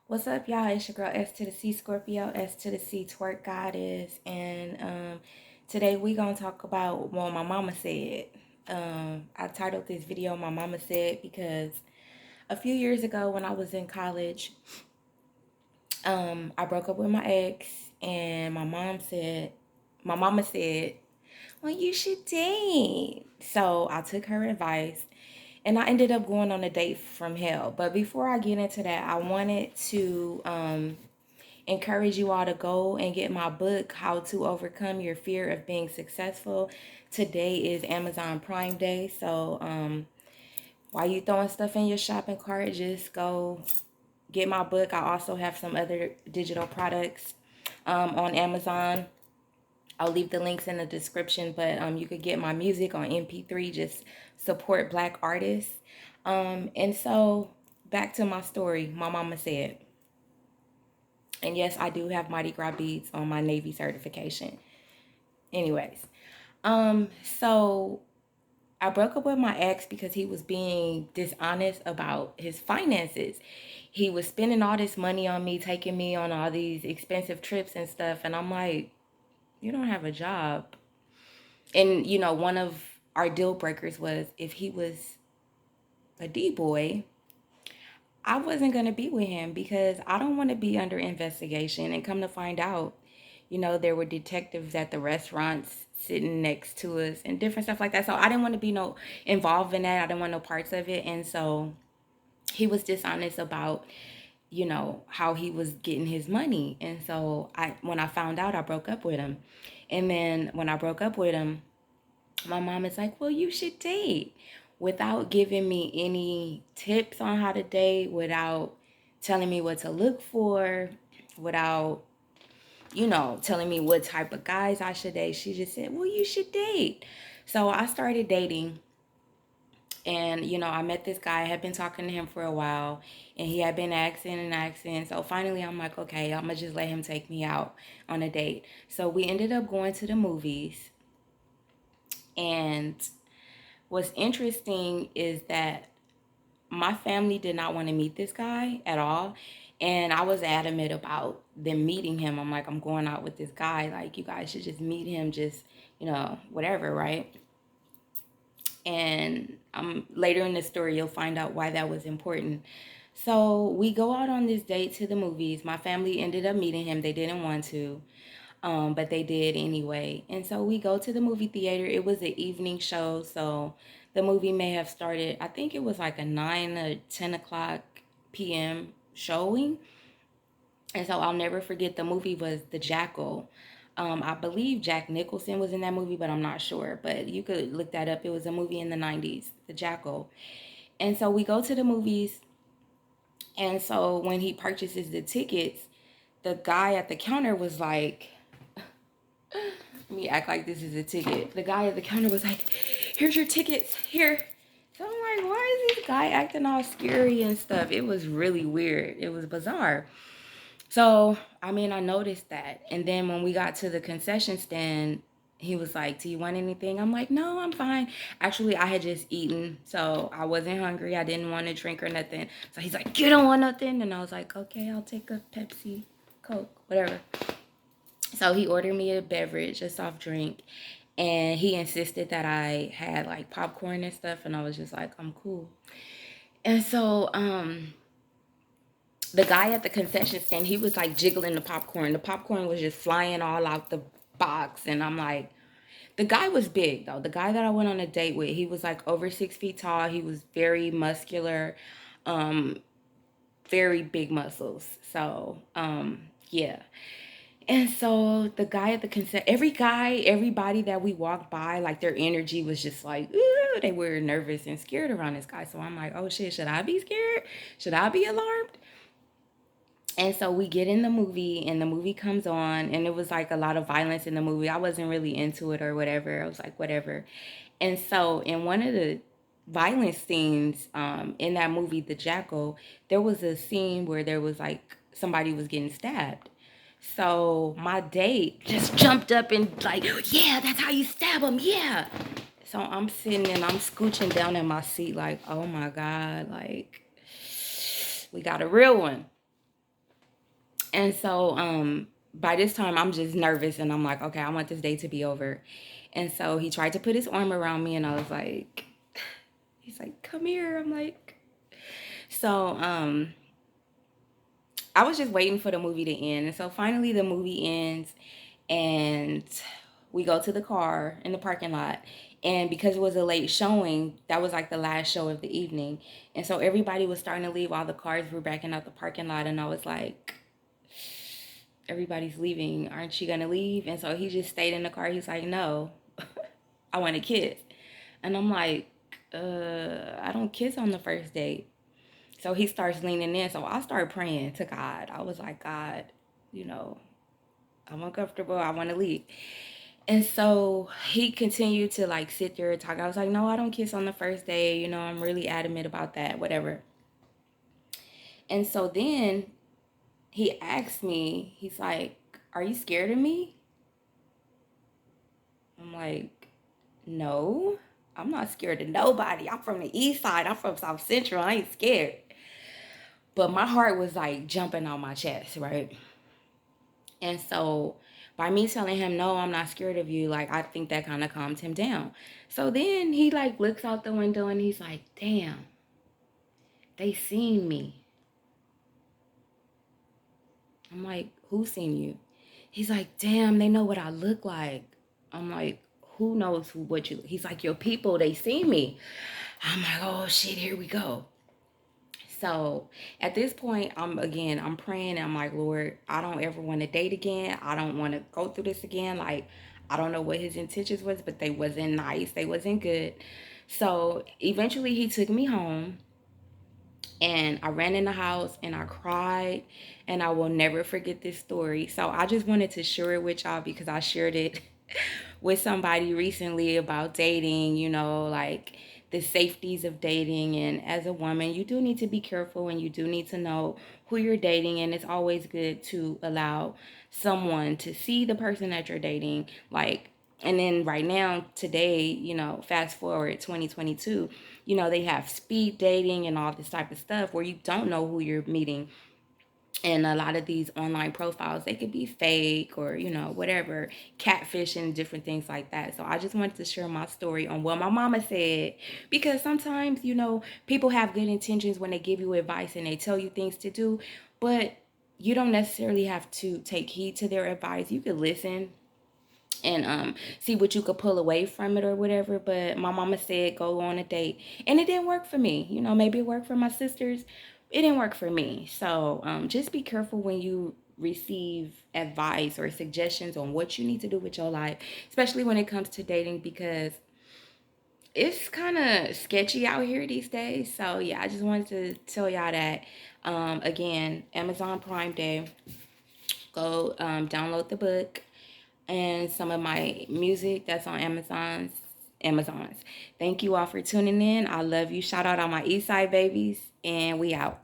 What's up, y'all? It's your girl S to the C Scorpio, S to the C Twerk Goddess, and today we gonna talk about what my mama said. I titled this video "My Mama Said" because a few years ago when I was in college, I broke up with my ex, and my mama said, "Well, you should date." So I took her advice, and I ended up going on a date from hell. But before I get into that, I wanted to encourage you all to go and get my book, How to Overcome Your Fear of Being Successful. Today is Amazon Prime Day, so while you throwing stuff in your shopping cart, just go get my book. I also have some other digital products on Amazon. I'll leave the links in the description, but you could get my music on MP3. Just support Black artists. And so back to my story. My mama said, and yes, I do have Mardi Gras beads on my Navy certification. Anyways, so I broke up with my ex because he was being dishonest about his finances. He was spending all this money on me, taking me on all these expensive trips and stuff, and I'm like, you don't have a job. And one of our deal breakers was if he was a D boy, I wasn't going to be with him because I don't want to be under investigation. And come to find out, there were detectives at the restaurants sitting next to us and different stuff like that. So I didn't want to be involved in that. I didn't want no parts of it. And so he was dishonest about, how he was getting his money. And so when I found out, I broke up with him. And then when I broke up with him, my mom is like, well, you should date, without giving me any tips on how to date, without telling me what to look for, without, telling me what type of guys I should date. She just said, well, you should date. So I started dating. And, I met this guy. I had been talking to him for a while. And he had been asking and asking. So finally, I'm like, okay, I'm going to just let him take me out on a date. So we ended up going to the movies. And what's interesting is that my family did not want to meet this guy at all. And I was adamant about them meeting him. I'm like, I'm going out with this guy. Like, you guys should just meet him, just, whatever, right? And later in the story, you'll find out why that was important. So we go out on this date to the movies. My family ended up meeting him. They didn't want to. But they did anyway. And so we go to the movie theater. It was an evening show, so the movie may have started, I think it was like a 9 or 10 o'clock p.m. showing. And so I'll never forget, the movie was The Jackal. I believe Jack Nicholson was in that movie, but I'm not sure. But you could look that up. It was a movie in the 90s, The Jackal. And so we go to the movies. And so when he purchases the tickets, the guy at the counter was like, let me act like this is a ticket. The guy at the counter was like, here's your tickets, here. So I'm like, why is this guy acting all scary and stuff? It was really weird. It was bizarre. So, I noticed that. And then when we got to the concession stand, he was like, do you want anything? I'm like, no, I'm fine. Actually, I had just eaten, so I wasn't hungry. I didn't want to drink or nothing. So he's like, you don't want nothing? And I was like, okay, I'll take a Pepsi, Coke, whatever. So he ordered me a beverage, a soft drink, and he insisted that I had like popcorn and stuff, and I was just like, I'm cool. And so the guy at the concession stand, he was like jiggling the popcorn. The popcorn was just flying all out the box, and I'm like, the guy was big though. The guy that I went on a date with, he was like over 6 feet tall. He was very muscular, um, very big muscles. So yeah. And so the guy at the concert, everybody that we walked by, like their energy was just like, ooh, they were nervous and scared around this guy. So I'm like, oh shit, should I be scared? Should I be alarmed? And so we get in the movie, and the movie comes on, and it was like a lot of violence in the movie. I wasn't really into it or whatever. I was like, whatever. And so in one of the violence scenes in that movie, The Jackal, there was a scene where there was like somebody was getting stabbed. So my date just jumped up and like, yeah, that's how you stab him, yeah. So I'm sitting and I'm scooching down in my seat like, oh my God, like we got a real one. And so by this time I'm just nervous and I'm like, okay, I want this day to be over. And so he tried to put his arm around me and I was like, he's like, come here. I'm like, so I was just waiting for the movie to end. And so finally the movie ends and we go to the car in the parking lot. And because it was a late showing, that was like the last show of the evening. And so everybody was starting to leave while the cars were backing out the parking lot. And I was like, everybody's leaving. Aren't you going to leave? And so he just stayed in the car. He's like, no, I want to kiss. And I'm like, I don't kiss on the first date. So he starts leaning in. So I start praying to God. I was like, God, you know, I'm uncomfortable. I want to leave. And so he continued to like sit there and talk. I was like, no, I don't kiss on the first day. You know, I'm really adamant about that, whatever. And so then he asked me, he's like, are you scared of me? I'm like, no, I'm not scared of nobody. I'm from the east side. I'm from South Central. I ain't scared. But my heart was like jumping on my chest, right? And so by me telling him, no, I'm not scared of you, like I think that kind of calmed him down. So then he like looks out the window and he's like, damn, they seen me. I'm like, who seen you? He's like, damn, they know what I look like. I'm like, who knows what you, he's like, your people, they see me. I'm like, oh shit, here we go. So at this point, I'm praying. And I'm like, Lord, I don't ever want to date again. I don't want to go through this again. Like, I don't know what his intentions was, but they wasn't nice. They wasn't good. So eventually he took me home and I ran in the house and I cried and I will never forget this story. So I just wanted to share it with y'all because I shared it with somebody recently about dating, you know, like the safeties of dating. And as a woman, you do need to be careful and you do need to know who you're dating. And it's always good to allow someone to see the person that you're dating. Like, and then right now, today, you know, fast forward 2022, you know, they have speed dating and all this type of stuff where you don't know who you're meeting. And a lot of these online profiles, they could be fake or, you know, whatever, catfishing, different things like that. So I just wanted to share my story on what my mama said, because sometimes, you know, people have good intentions when they give you advice and they tell you things to do, but you don't necessarily have to take heed to their advice. You could listen and see what you could pull away from it or whatever. But my mama said go on a date, and it didn't work for me. You know, maybe it worked for my sisters. It didn't work for me. So just be careful when you receive advice or suggestions on what you need to do with your life, especially when it comes to dating, because it's kind of sketchy out here these days. So yeah, I just wanted to tell y'all that. Again, Amazon Prime Day, go download the book and some of my music that's on Amazon's. Thank you all for tuning in. I love you. Shout out all my Eastside babies, and we out.